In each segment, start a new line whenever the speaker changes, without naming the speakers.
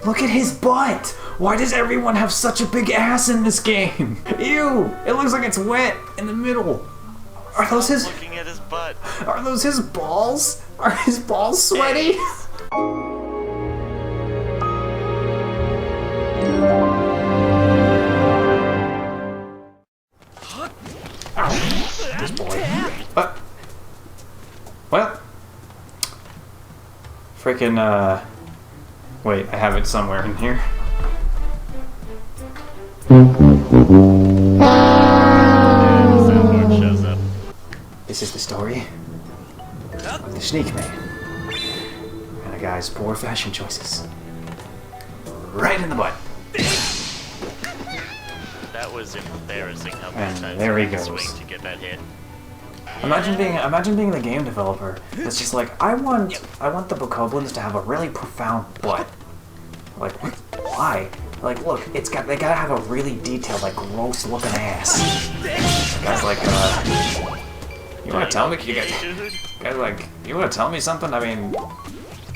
Look at his butt! Why does everyone have such a big ass in this game? Ew! It looks like it's wet in the middle. Are those his...
looking at his butt.
Are those his balls? Are his balls sweaty? Ow. This boy. Well. Frickin', wait, I have it somewhere in here.
Soundboard shows up.
This is the story of the Sneak Man and a guy's poor fashion choices. Right in the butt.
That was embarrassing how many
And
times
there he
I had to
goes.
swing to get that hit.
Imagine being the game developer. It's just like I want the Bokoblins to have a really profound butt. Like why? Like look, they gotta have a really detailed, like gross looking ass. Guys like you wanna tell me you wanna tell me something? I mean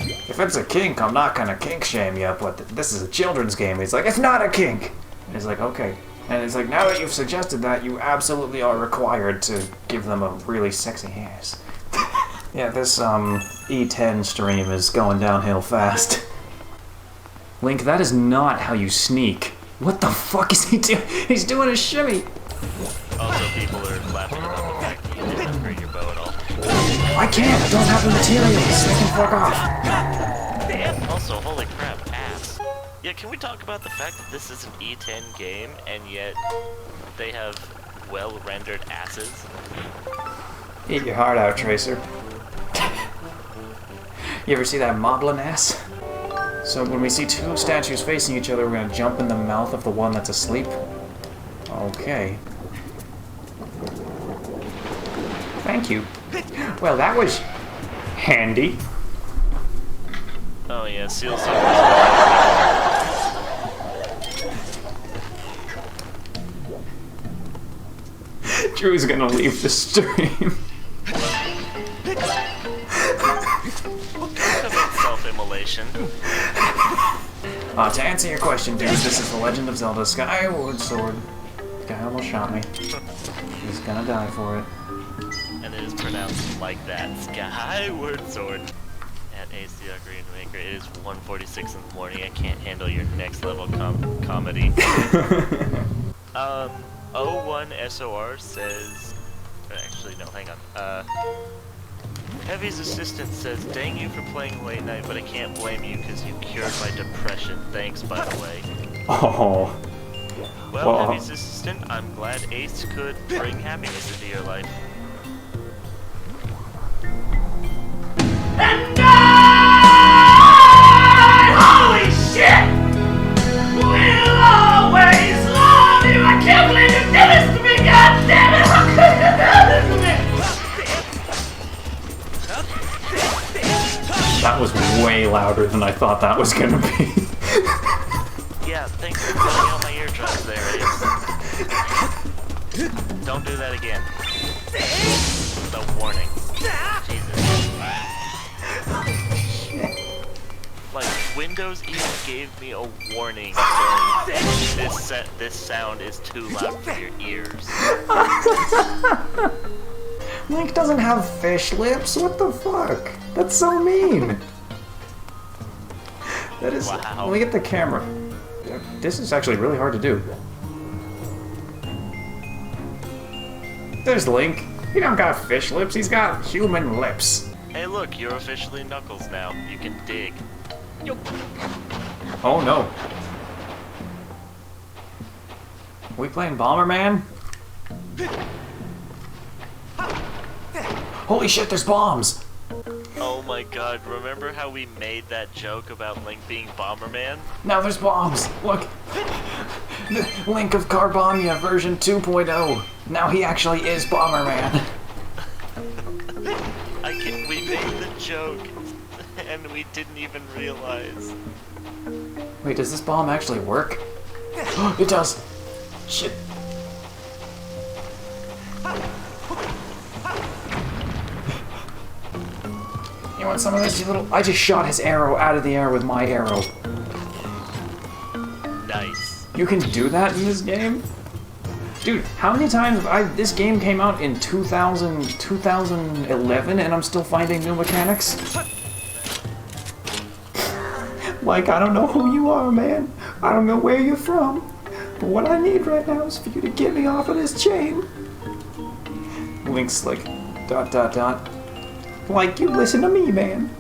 if it's a kink, I'm not gonna kink shame you, but this is a children's game. It's like it's not a kink. And it's like, okay. And it's like, now that you've suggested that, you absolutely are required to give them a really sexy ass. Yeah, this, E10 stream is going downhill fast. Link, that is not how you sneak. What the fuck is he doing? He's doing a shimmy!
Also, people are laughing about the fact that you didn't upgrade your bow at all.
I can't! I don't have the materials! They can fuck off!
Also, holy crap, ass. Yeah, can we talk about the fact that this is an E10 game, and yet they have well-rendered asses?
Eat your heart out, Tracer. You ever see that moblin ass? So when we see two statues facing each other, we're gonna jump in the mouth of the one that's asleep? Okay. Thank you. Well, that was handy.
Oh yeah, Seal
Drew's gonna leave the stream.
Self-immolation.
To answer your question, dude, this is the Legend of Zelda Skyward Sword. The guy almost shot me. He's gonna die for it.
And it is pronounced like that. Skyward Sword. At ACR Green Maker, it is 1:46 in the morning. I can't handle your next level comedy. 01SOR says... Actually, no, hang on. Heavy's assistant says, dang you for playing late night, but I can't blame you because you cured my depression. Thanks, by the way.
Oh.
Well, Heavy's assistant, I'm glad Ace could bring happiness into your life.
And holy shit! We'll always love you! I can't believe you did this to me, goddammit! How could you do this to me?
That was way louder than I thought that was gonna be.
Yeah, thanks for pulling out my eardrums there, Ace. Don't do that again. The warning. Jesus. Like, Windows even gave me a warning saying this sound is too loud for your ears.
Link doesn't have fish lips, what the fuck? That's so mean. That is...
Wow.
Let me get the camera. This is actually really hard to do. There's Link. He don't got fish lips, he's got human lips.
Hey look, you're officially Knuckles now. You can dig.
Oh no. We playing Bomberman? Holy shit, there's bombs!
Oh my god, remember how we made that joke about Link being Bomberman?
Now there's bombs! Look! Link of Carbomia version 2.0. Now he actually is Bomberman.
We made the joke, and we didn't even realize.
Wait, does this bomb actually work? It does! Shit. You want some of this, you little... I just shot his arrow out of the air with my arrow.
Nice.
You can do that in this game? Dude, how many times this game came out in 2011 and I'm still finding new mechanics? Like, I don't know who you are, man. I don't know where you're from. But what I need right now is for you to get me off of this chain. Link's like, ... Like, you listen to me, man.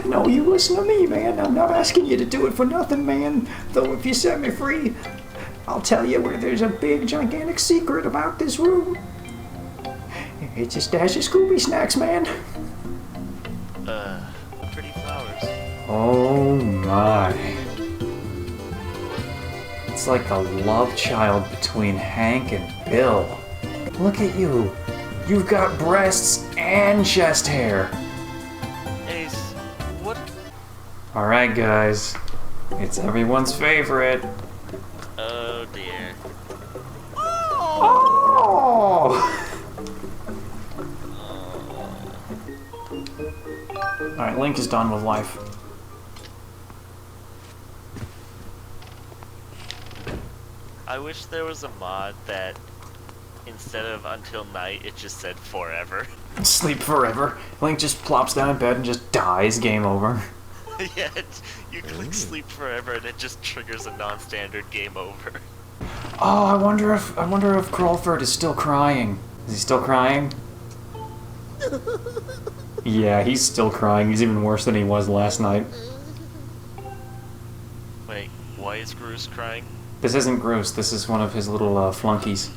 No, you listen to me, man. I'm not asking you to do it for nothing, man. Though if you set me free, I'll tell you where there's a big, gigantic secret about this room. It's a stash of Scooby snacks, man.
Pretty flowers.
Oh my. It's like a love child between Hank and Bill. Look at you. You've got breasts and chest hair.
Ace, what?
Alright, guys. It's everyone's favorite.
Oh dear.
Oh! Alright, Link is done with life.
I wish there was a mod that instead of until night, it just said forever.
Sleep forever. Link just plops down in bed and just dies. Game over.
Yeah, you click sleep forever and it just triggers a non-standard game over.
Oh, I wonder if Crawford is still crying. Is he still crying? Yeah, he's still crying. He's even worse than he was last night.
Wait, why is Bruce crying?
This isn't Groose. This is one of his little flunkies.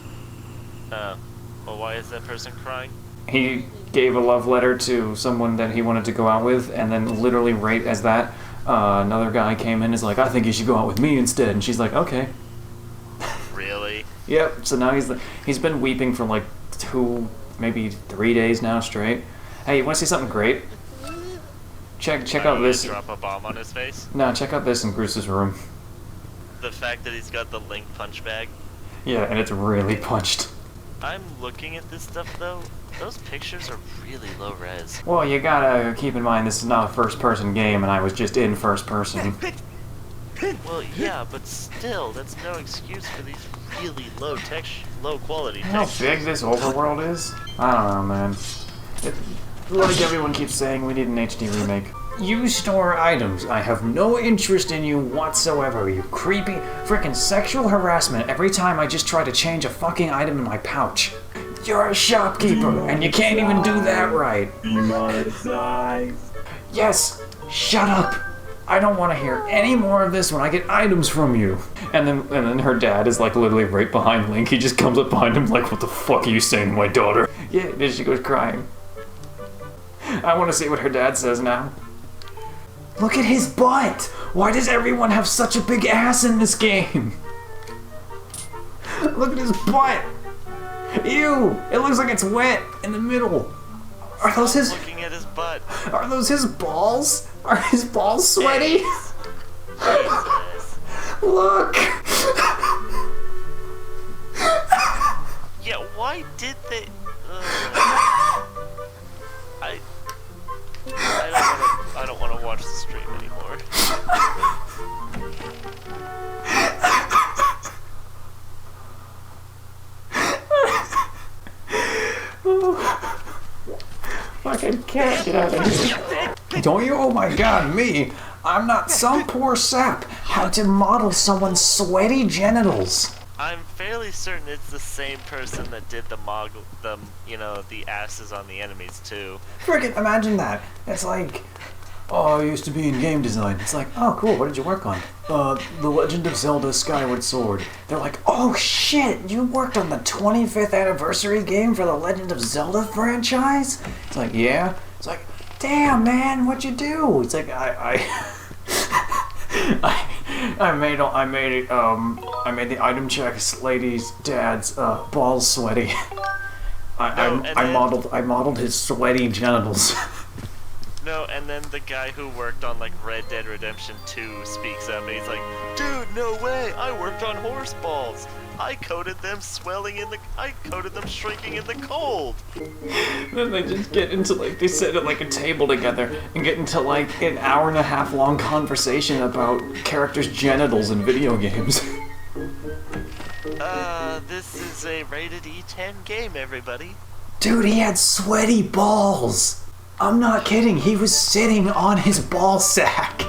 Well, why is that person crying?
He gave a love letter to someone that he wanted to go out with, and then literally right as that, another guy came in and is like, I think you should go out with me instead. And she's like, okay.
Really?
Yep, so now he's been weeping for like 2, maybe 3 days now straight. Hey, you want to see something great? Check out this.
Drop a bomb on his face?
No, check out this in Bruce's room.
The fact that he's got the Link punch bag?
Yeah, and it's really punched.
I'm looking at this stuff though. Those pictures are really low res.
Well, you gotta keep in mind this is not a first-person game, and I was just in first person.
Well, yeah, but still, that's no excuse for these really low quality
How
textures.
big this overworld is? I don't know, man. Like everyone keeps saying, we need an HD remake. You store items. I have no interest in you whatsoever. You creepy freaking sexual harassment every time I just try to change a fucking item in my pouch. You're a shopkeeper, and you can't even do that right. Yes, shut up. I don't want to hear any more of this when I get items from you. And then her dad is like literally right behind Link. He just comes up behind him like, what the fuck are you saying to my daughter? Yeah, then she goes crying. I want to see what her dad says now. Look at his butt! Why does everyone have such a big ass in this game? Look at his butt! Ew! It looks like it's wet in the middle. Are those his?
Looking at his butt.
Are those his balls? Are his balls sweaty?
Jesus.
Look!
Yeah, why did they? I don't want to watch the stream anymore.
Fucking cat, get out of here. Don't you? Oh my god, me! I'm not some poor sap had to model someone's sweaty genitals.
I'm fairly certain it's the same person that did the asses on the enemies too.
Friggin' imagine that. It's like, oh, I used to be in game design. It's like, oh cool, what did you work on? The Legend of Zelda Skyward Sword. They're like, oh shit, you worked on the 25th anniversary game for the Legend of Zelda franchise? It's like, yeah. It's like, damn man, what'd you do? It's like, I made the item checks lady's dad's balls sweaty. I modeled his sweaty genitals.
No, and then the guy who worked on like Red Dead Redemption 2 speaks up and he's like, dude, no way, I worked on horse balls. I coded them shrinking in the cold.
Then they just get into like, they sit at like a table together and get into like an hour-and-a-half long conversation about characters' genitals in video games.
This is a rated E10 game, everybody.
Dude, he had sweaty balls. I'm not kidding, he was sitting on his ball sack.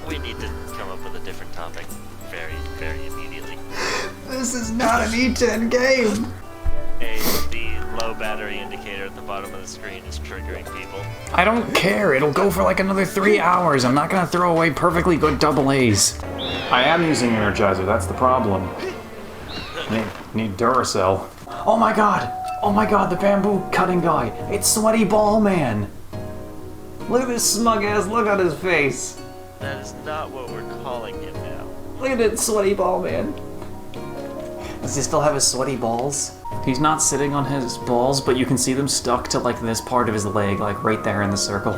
We need to come up with a different topic very, very immediately.
This is not an E10 game.
The low battery indicator at the bottom of the screen is triggering people.
I don't care, it'll go for like another 3 hours. I'm not gonna throw away perfectly good double A's. I am using Energizer, that's the problem. Need Duracell. Oh my god, the bamboo cutting guy. It's Sweaty Ball Man. Look at this smug ass look on his face.
That is not what we're calling him now.
Look at it, Sweaty Ball Man. Does he still have his sweaty balls? He's not sitting on his balls, but you can see them stuck to like this part of his leg, like right there in the circle.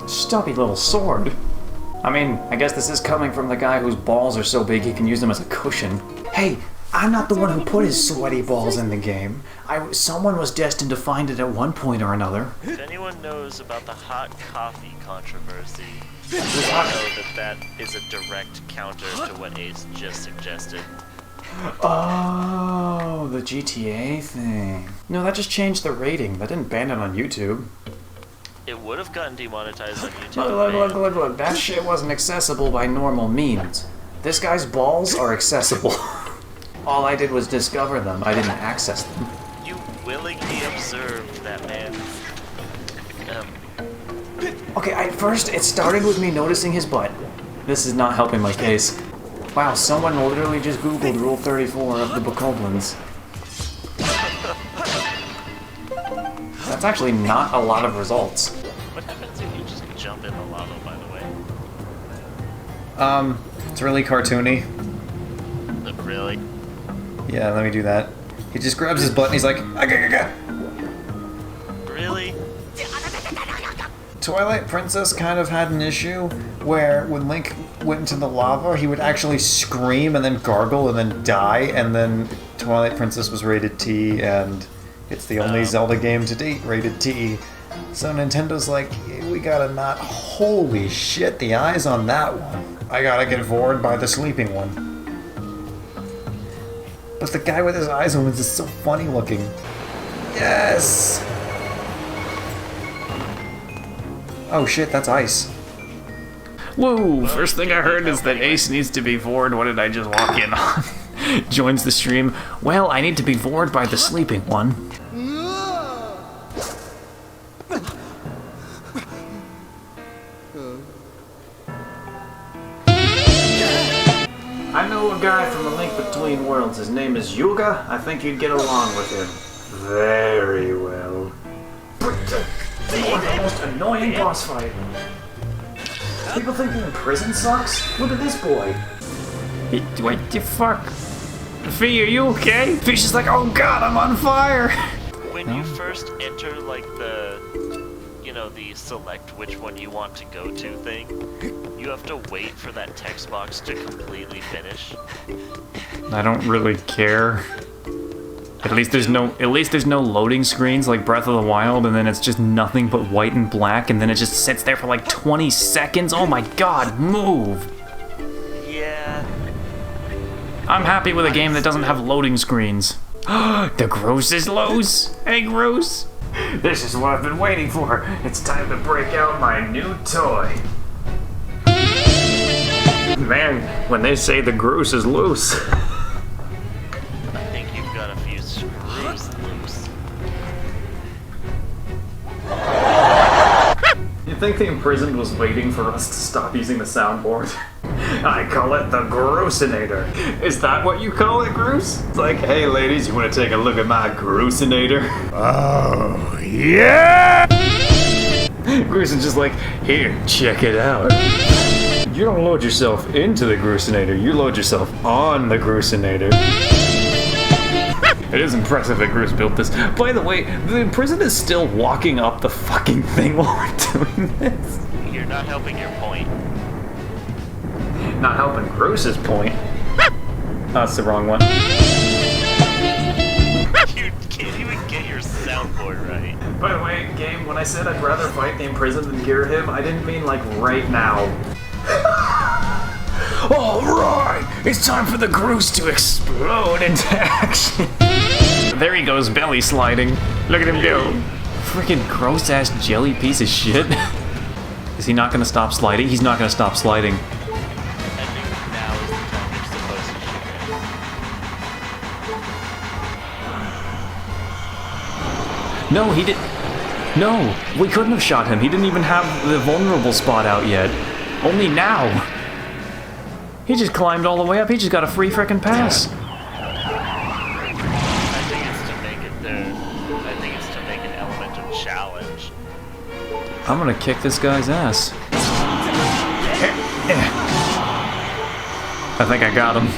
Stubby little sword. I mean, I guess this is coming from the guy whose balls are so big he can use them as a cushion. Hey, I'm not the one who put his sweaty balls in the game. Someone was destined to find it at one point or another.
If anyone knows about the hot coffee controversy, you know that is a direct counter to what Ace just suggested.
Oh, the GTA thing. No, that just changed the rating. That didn't ban it on YouTube.
It would have gotten demonetized on YouTube.
Look. That shit wasn't accessible by normal means. This guy's balls are accessible. All I did was discover them. I didn't access them.
You willingly observed that man.
Okay, first it started with me noticing his butt. This is not helping my case. Wow, someone literally just googled Rule 34 of the Bokoblins. That's actually not a lot of results.
What happens if you just jump in the lava, by the way?
It's really cartoony.
Really?
Yeah, let me do that. He just grabs his butt and he's like, "Aga."
Really?
Twilight Princess kind of had an issue where when Link went into the lava, he would actually scream and then gargle and then die, and then Twilight Princess was rated T, and it's the only Zelda game to date rated T. So Nintendo's like, we gotta not... Holy shit, the eyes on that one. I gotta get bored by the sleeping one. But the guy with his eyes open is so funny looking. Yes! Oh shit, that's ice. Whoa, first thing I heard is that Ace needs to be bored. What did I just walk in on? Joins the stream. Well, I need to be bored by the sleeping one. I know a guy from A Link Between Worlds. His name is Yuga. I think you'd get along with him very well. The most annoying boss fight. People think the Imprisoned sucks? Look at this boy. What the fuck? Fee, are you okay? Fee's just like, oh god, I'm on fire!
When you first enter, like, the select which one you want to go to thing, you have to wait for that text box to completely finish.
I don't really care. At least there's no loading screens like Breath of the Wild, and then it's just nothing but white and black, and then it just sits there for like 20 seconds. Oh my god, move!
Yeah.
I'm happy with a game that doesn't have loading screens. The Gross is lows. Hey, Gross. This is what I've been waiting for. It's time to break out my new toy. Man, when they say the Gross is loose.
I think you've got a few screws loose.
You think the Imprisoned was waiting for us to stop using the soundboard? I call it the Grossinator. Is that what you call it, Groose? It's like, hey ladies, you want to take a look at my Grossinator? Oh, yeah! Groose is just like, here, check it out. You don't load yourself into the Grossinator, you load yourself on the Grossinator. It is impressive that Groose built this. By the way, the Imprisoned is still walking up the fucking thing while we're doing this.
You're not helping your point.
Not helping Groose's point. That's the wrong one.
You can't even get your soundboard right.
By the way, game, when I said I'd rather fight the Imprisoned than gear him, I didn't mean like right now. Alright, it's time for the Groose to explode into action. There he goes, belly sliding. Look at him go. Freaking gross ass jelly piece of shit. Is he not gonna stop sliding? He's not gonna stop sliding.
I think now is the time you're supposed to shoot him.
No, he did. No, we couldn't have shot him. He didn't even have the vulnerable spot out yet. Only now. He just climbed all the way up. He just got a free frickin' pass.
I think it's to make it there. I think it's to make an element of challenge.
I'm gonna kick this guy's ass. I think I got him.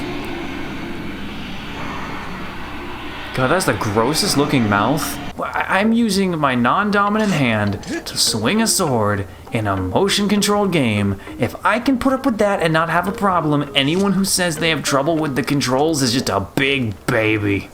God, that's the grossest looking mouth. I'm using my non-dominant hand to swing a sword in a motion-controlled game. If I can put up with that and not have a problem, anyone who says they have trouble with the controls is just a big baby.